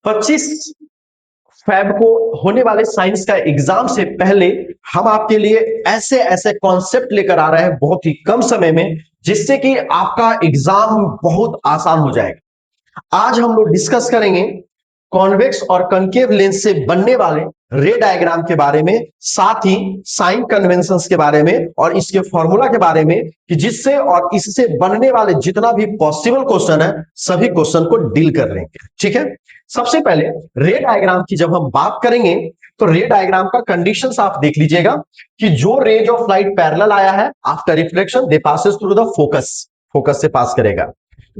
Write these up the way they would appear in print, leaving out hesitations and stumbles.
25 fab को होने वाले साइंस का एग्जाम से पहले हम आपके लिए ऐसे ऐसे कॉन्सेप्ट लेकर आ रहे हैं बहुत ही कम समय में, जिससे कि आपका एग्जाम बहुत आसान हो जाएगा। आज हम लोग डिस्कस करेंगे कॉन्वेक्स और कनकेव लेंस से बनने वाले रे डायग्राम के बारे में, साथ ही साइन कन्वेंशंस के बारे में और इसके फॉर्मूला के बारे में, कि जिससे और इससे बनने वाले जितना भी पॉसिबल क्वेश्चन है सभी क्वेश्चन को डील कर लेंगे। ठीक है, सबसे पहले रे डायग्राम की जब हम बात करेंगे तो रे डायग्राम का कंडीशंस आप देख लीजिएगा कि जो रेज ऑफ लाइट पैरेलल आया है after reflection they passes through the focus, focus से पास करेगा।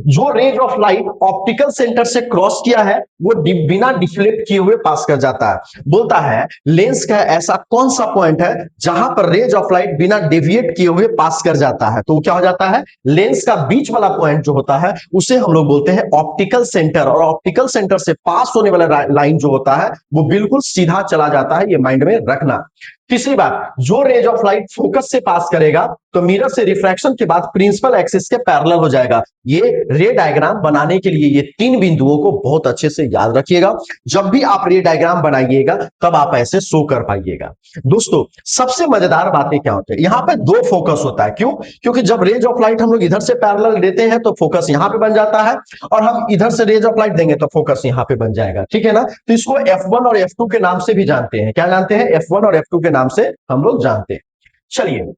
जो rays of light optical centre से क्रॉस किया है वो बिना डिफ्लेक्ट किए हुए पास कर जाता है। बोलता है लेंस का ऐसा कौन सा पॉइंट है जहां पर रेज ऑफ लाइट बिना डेविएट किए हुए पास कर जाता है, तो क्या हो जाता है, लेंस का बीच वाला पॉइंट जो होता है उसे हम लोग बोलते हैं ऑप्टिकल सेंटर। और ऑप्टिकल सेंटर से पास होने वाला लाइन जो होता है वो बिल्कुल सीधा चला जाता है, ये माइंड में रखना। तीसरी बात, जो रेज ऑफ लाइट फोकस से पास करेगा तो मिरर से रिफ्रैक्शन के बाद प्रिंसिपल एक्सिस के पैरेलल हो जाएगा। ये रे डायग्राम बनाने के लिए ये तीन बिंदुओं को बहुत अच्छे से याद रखिएगा। जब भी आप रे डायग्राम बनाइएगा तब आप ऐसे शो कर पाइएगा। दोस्तों सबसे मजेदार बातें क्या होती है, यहाँ पे दो फोकस होता है। क्यों? क्योंकि जब रेज ऑफ लाइट हम लोग इधर से पैरेलल देते हैं तो फोकस यहाँ पे बन जाता है, और हम इधर से रेज ऑफ लाइट देंगे तो फोकस यहाँ पे बन जाएगा। ठीक है ना, तो इसको F1 और F2 के नाम से भी जानते हैं। क्या जानते हैं? F1 और F2 के नाम से हम लोग जानते हैं। चलिए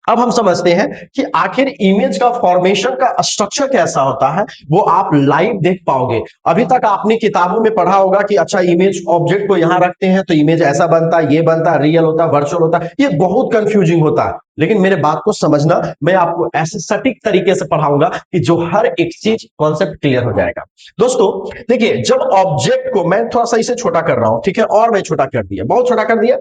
अब हम समझते हैं कि आखिर इमेज का फॉर्मेशन का स्ट्रक्चर कैसा होता है, वो आप लाइव देख पाओगे। अभी तक आपने किताबों में पढ़ा होगा कि अच्छा इमेज ऑब्जेक्ट को यहां रखते हैं तो इमेज ऐसा बनता है, ये बनता है, रियल होता है, वर्चुअल होता है, ये बहुत कंफ्यूजिंग होता है। लेकिन मेरे बात को समझना, मैं आपको ऐसे सटीक तरीके से पढ़ाऊंगा कि जो हर एक चीज कॉन्सेप्ट क्लियर हो जाएगा। दोस्तों देखिए, जब ऑब्जेक्ट को मैं थोड़ा सा इसे छोटा कर रहा हूं, ठीक है, और मैं छोटा कर दिया, बहुत छोटा कर दिया।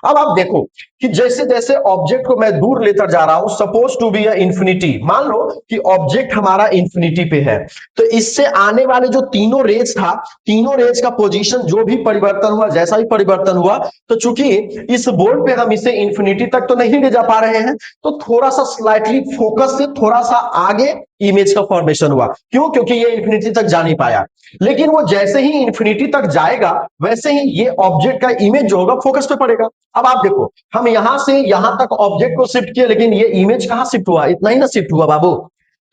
अब आप देखो कि जैसे जैसे ऑब्जेक्ट को मैं दूर लेकर जा रहा हूं, सपोज टू बी इंफिनिटी, मान लो कि ऑब्जेक्ट हमारा इंफिनिटी पे है, तो इससे आने वाले जो तीनों रेज था, तीनों रेज का पोजीशन जो भी परिवर्तन हुआ, जैसा भी परिवर्तन हुआ, तो चूंकि इस बोर्ड पे हम इसे इंफिनिटी तक तो नहीं ले जा पा रहे हैं, तो थोड़ा सा स्लाइटली फोकस से थोड़ा सा आगे इमेज का फॉर्मेशन हुआ। क्यों? क्योंकि ये इंफिनिटी तक जा नहीं पाया। लेकिन वो जैसे ही इंफिनिटी तक जाएगा वैसे ही ये ऑब्जेक्ट का इमेज जो होगा फोकस पे पड़ेगा। अब आप देखो, हम यहां से यहां तक ऑब्जेक्ट को शिफ्ट किए, लेकिन ये इमेज कहां शिफ्ट हुआ? इतना ही ना शिफ्ट हुआ बाबू।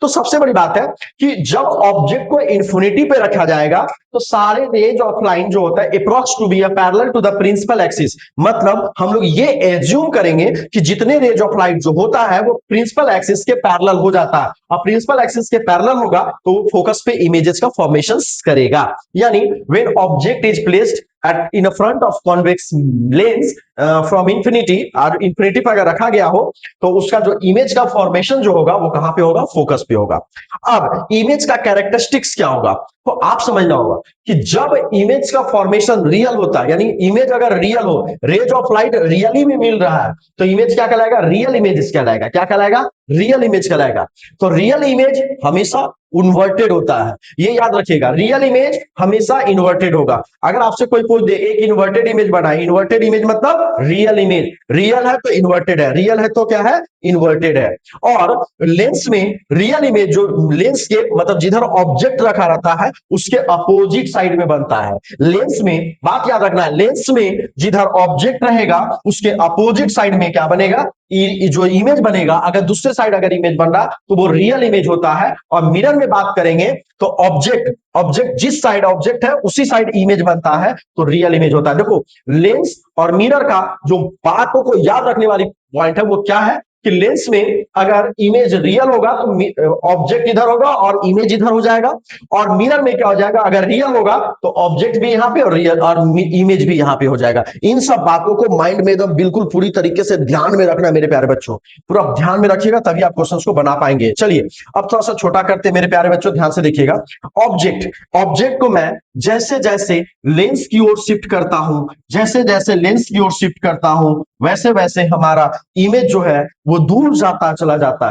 तो सबसे बड़ी बात है कि जब ऑब्जेक्ट को इंफिनिटी पे रखा जाएगा तो सारे रेज ऑफ लाइन जो होता है approx to be parallel to the principal axis, मतलब हम लोग ये एज्यूम करेंगे कि जितने रेज ऑफ लाइट जो होता है वो प्रिंसिपल एक्सिस के पैरेलल हो जाता है, और प्रिंसिपल एक्सिस के पैरेलल होगा तो वो फोकस पे इमेजेस का फॉर्मेशन करेगा। यानी when object is placed at in a front of convex lens from infinity, और इंफिनिटी पर अगर रखा गया हो तो उसका जो इमेज का फॉर्मेशन जो होगा वो कहां पे होगा? फोकस पे होगा। अब इमेज का कैरेक्टरिस्टिक्स क्या होगा, तो आप समझना होगा कि जब इमेज का फॉर्मेशन रियल होता है, यानी इमेज अगर रियल हो, रेज ऑफ लाइट रियली में मिल रहा है, तो इमेज क्या कहलाएगा? रियल इमेज कहलाएगा। क्या कहलाएगा? रियल इमेज कहलाएगा। तो रियल इमेज हमेशा इन्वर्टेड होता है, ये याद रखिएगा, रियल इमेज हमेशा इन्वर्टेड होगा। अगर आपसे कोई पूछ दे एक इन्वर्टेड इमेज बनाए, इन्वर्टेड इमेज मतलब रियल इमेज, रियल है तो इन्वर्टेड है, रियल है तो क्या है? इन्वर्टेड है। और लेंस में रियल इमेज जो लेंस के मतलब जिधर ऑब्जेक्ट रखा रहता है उसके अपोजिट साइड में बनता है। लेंस में बात याद रखना है, लेंस में जिधर ऑब्जेक्ट रहेगा उसके अपोजिट साइड में क्या बनेगा? जो इमेज बनेगा, अगर दूसरे साइड अगर इमेज बन रहा तो वो रियल इमेज होता है। और मिरर में बात करेंगे तो ऑब्जेक्ट ऑब्जेक्ट जिस साइड ऑब्जेक्ट है उसी साइड इमेज बनता है, तो रियल इमेज होता है। देखो लेंस और मिरर का जो बातों को याद रखने वाली पॉइंट है वो क्या है कि लेंस में अगर इमेज रियल होगा तो ऑब्जेक्ट इधर होगा और इमेज इधर हो जाएगा, और मिरर में क्या हो जाएगा? अगर रियल होगा तो ऑब्जेक्ट भी यहां पे और रियल और इमेज भी यहां पे हो जाएगा। इन सब बातों को माइंड में एकदम बिल्कुल पूरी तरीके से ध्यान में रखना मेरे प्यारे बच्चों, पूरा ध्यान में रखिएगा तभी आप क्वेश्चंस को बना पाएंगे। चलिए अब थोड़ा सा छोटा करते मेरे प्यारे बच्चों, ध्यान से देखिएगा। ऑब्जेक्ट को मैं जैसे जैसे लेंस की ओर शिफ्ट करता हूं, जैसे जैसे लेंस की ओर शिफ्ट करता हूं, वैसे वैसे हमारा इमेज जो है वो दूर जाता चला जाता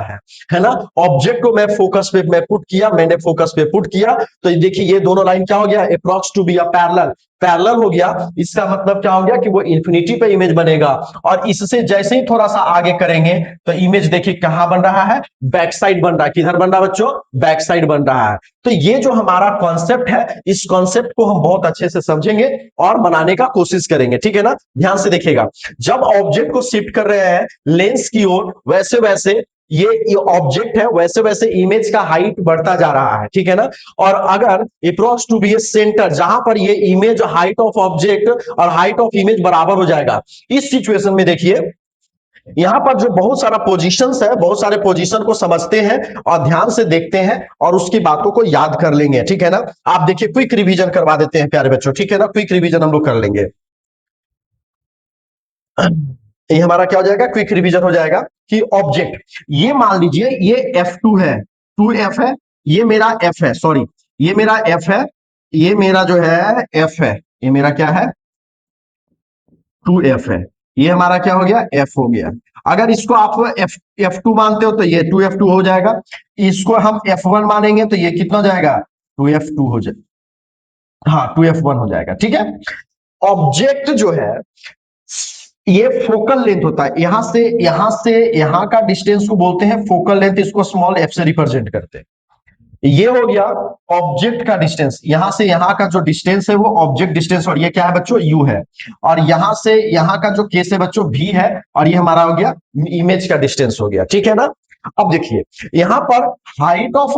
है ना। ऑब्जेक्ट को मैं फोकस पे मैं पुट किया, मैंने फोकस पे पुट किया, तो देखिए ये दोनों लाइन क्या हो गया? Approx to be parallel. Parallel हो गया, इसका मतलब क्या हो गया कि वो इंफिनिटी पे इमेज बनेगा। और इससे जैसे ही थोड़ा सा आगे करेंगे तो इमेज देखिए कहां बन रहा है, बैक साइड बन रहा है। किधर बन रहा है बच्चों, बैक साइड बन रहा है। तो ये जो हमारा कॉन्सेप्ट है, इस कॉन्सेप्ट को हम बहुत अच्छे से समझेंगे और बनाने का कोशिश करेंगे, ठीक है ना। ध्यान से देखिएगा, जब ऑब्जेक्ट को शिफ्ट कर रहे हैं लेंस की ओर, वैसे वैसे ये ऑब्जेक्ट है, वैसे वैसे इमेज का हाइट बढ़ता जा रहा है, ठीक है ना। और अगर approx to be a centre, जहां पर ये इमेज हाइट ऑफ ऑब्जेक्ट और हाइट ऑफ इमेज बराबर हो जाएगा, इस सिचुएशन में देखिए यहां पर जो बहुत सारा पोजीशंस है, बहुत सारे पोजीशन को समझते हैं और ध्यान से देखते हैं और उसकी बातों को याद कर लेंगे, ठीक है ना। आप देखिए क्विक रिवीजन करवा देते हैं प्यारे बच्चों, ठीक है ना, क्विक रिवीजन हम लोग कर लेंगे। ये हमारा क्या हो जाएगा, क्विक रिवीजन हो जाएगा कि ऑब्जेक्ट, ये मान लीजिए ये F2 है, 2F है, ये मेरा F है, सॉरी ये मेरा F है, ये मेरा जो है F है, ये मेरा क्या है, 2F है। ये हमारा क्या हो गया, F हो गया। अगर इसको आप F2 मानते हो तो ये 2F2 हो जाएगा। इसको हम F1 मानेंगे तो ये कितना हो जाएगा, 2F2 हो जाएगा, हाँ 2F1 हो जाएगा, ठीक है। ऑब्जेक्ट जो है ये फोकल लेंथ होता है, यहां से यहां का डिस्टेंस को बोलते हैं फोकल लेंथ, इसको स्मॉल एफ से रिप्रेजेंट करते हैं। ये हो गया ऑब्जेक्ट का डिस्टेंस, यहां से यहां का जो डिस्टेंस है वो ऑब्जेक्ट डिस्टेंस, और ये क्या है बच्चों, यू है। और यहां से यहां का जो केस है बच्चों भी है, और ये हमारा हो गया इमेज का डिस्टेंस हो गया, ठीक है ना। अब देखिए यहां पर height of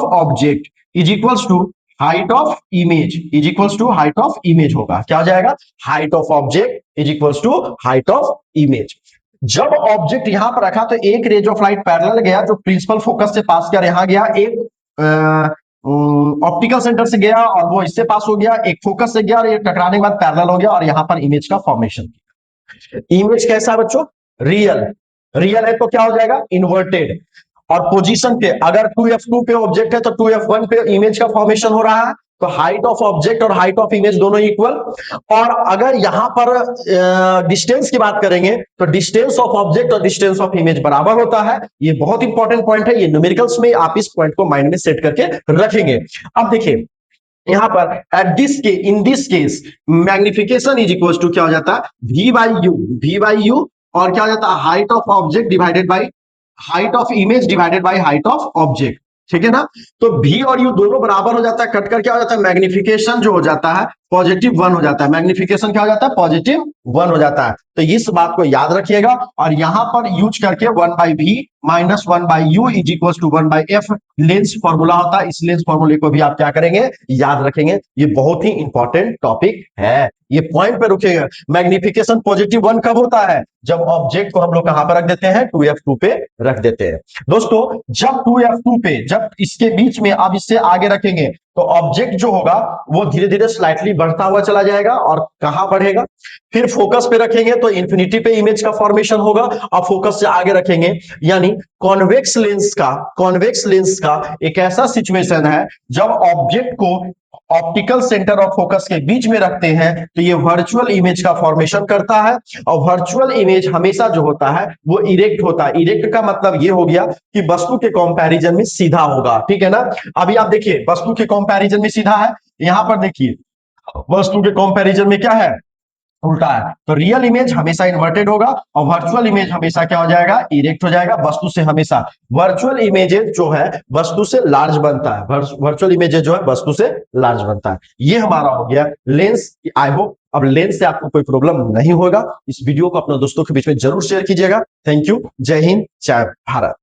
object is equals to height of image, is equals to height of image होगा। क्या हो जाएगा, height of object is equals to height of image. जब ऑब्जेक्ट यहां पर रखा तो एक रेज ऑफ लाइट पैरेलल गया, जो प्रिंसिपल फोकस से पास कर यहां गया, एक ऑप्टिकल सेंटर से गया और वो इससे पास हो गया, एक फोकस से गया और ये टकराने के बाद पैरेलल हो गया और यहां पर इमेज का फॉर्मेशन किया। इमेज कैसा है बच्चों, रियल, रियल है तो क्या हो जाएगा, इन्वर्टेड। और पोजीशन पे अगर 2F2 पे ऑब्जेक्ट है तो 2F1 पे इमेज का फॉर्मेशन हो रहा है, तो हाइट ऑफ ऑब्जेक्ट और हाइट ऑफ इमेज दोनों इक्वल। और अगर यहां पर डिस्टेंस की बात करेंगे तो डिस्टेंस ऑफ ऑब्जेक्ट और डिस्टेंस ऑफ इमेज बराबर होता है। ये बहुत इंपॉर्टेंट पॉइंट है, ये न्यूमेरिकल्स में आप इस पॉइंट को माइंड में सेट करके रखेंगे। अब देखिए यहां पर एट दिस के in this case magnification is equal to क्या हो जाता है, V/U, और क्या हो जाता है, height of object divided by height of image divided by height of object, ठीक है ना। तो V और U दोनों बराबर हो जाता है, कट कर क्या हो जाता है, मैग्निफिकेशन जो हो जाता है +1 हो जाता है, मैग्निफिकेशन क्या हो जाता है, +1 हो जाता है। तो इस बात को याद रखिएगा और यहां पर यूज करके 1/V minus 1/U is equal to 1/F lens formula होता है। इस लेंस फॉर्मूले को भी आप क्या करेंगे, याद रखेंगे। ये बहुत ही इंपॉर्टेंट टॉपिक है, ये पॉइंट पे रुकेगा। मैग्निफिकेशन +1 कब होता है, जब ऑब्जेक्ट को हम लोग कहां पर रख देते हैं, 2F2 पे रख देते हैं। दोस्तों जब 2F2 पे, जब इसके बीच में अब इससे आगे रखेंगे तो ऑब्जेक्ट जो होगा वो धीरे धीरे स्लाइटली बढ़ता हुआ चला जाएगा और कहां बढ़ेगा, फिर फोकस पे रखेंगे तो इंफिनिटी पे इमेज का फॉर्मेशन होगा। और फोकस से आगे रखेंगे, यानी कॉन्वेक्स लेंस का एक ऐसा सिचुएशन है जब ऑब्जेक्ट को ऑप्टिकल सेंटर और फोकस के बीच में रखते हैं तो ये वर्चुअल इमेज का फॉर्मेशन करता है। और वर्चुअल इमेज हमेशा जो होता है वो इरेक्ट होता है। इरेक्ट का मतलब ये हो गया कि वस्तु के कंपैरिजन में सीधा होगा, ठीक है ना। अभी आप देखिए वस्तु के कंपैरिजन में सीधा है, यहां पर देखिए वस्तु के कंपैरिजन में क्या है, उल्टा है। तो रियल इमेज हमेशा इन्वर्टेड होगा और वर्चुअल इमेज हमेशा क्या हो जाएगा, इरेक्ट हो जाएगा। वस्तु से हमेशा वर्चुअल इमेजेस जो है वस्तु से लार्ज बनता है, वर्चुअल इमेजेस जो है वस्तु से लार्ज बनता है। ये हमारा हो गया लेंस। आई होप अब लेंस से आपको कोई प्रॉब्लम नहीं होगा। इस वीडियो को अपने दोस्तों के बीच में जरूर शेयर कीजिएगा। थैंक यू, जय हिंद, जय भारत।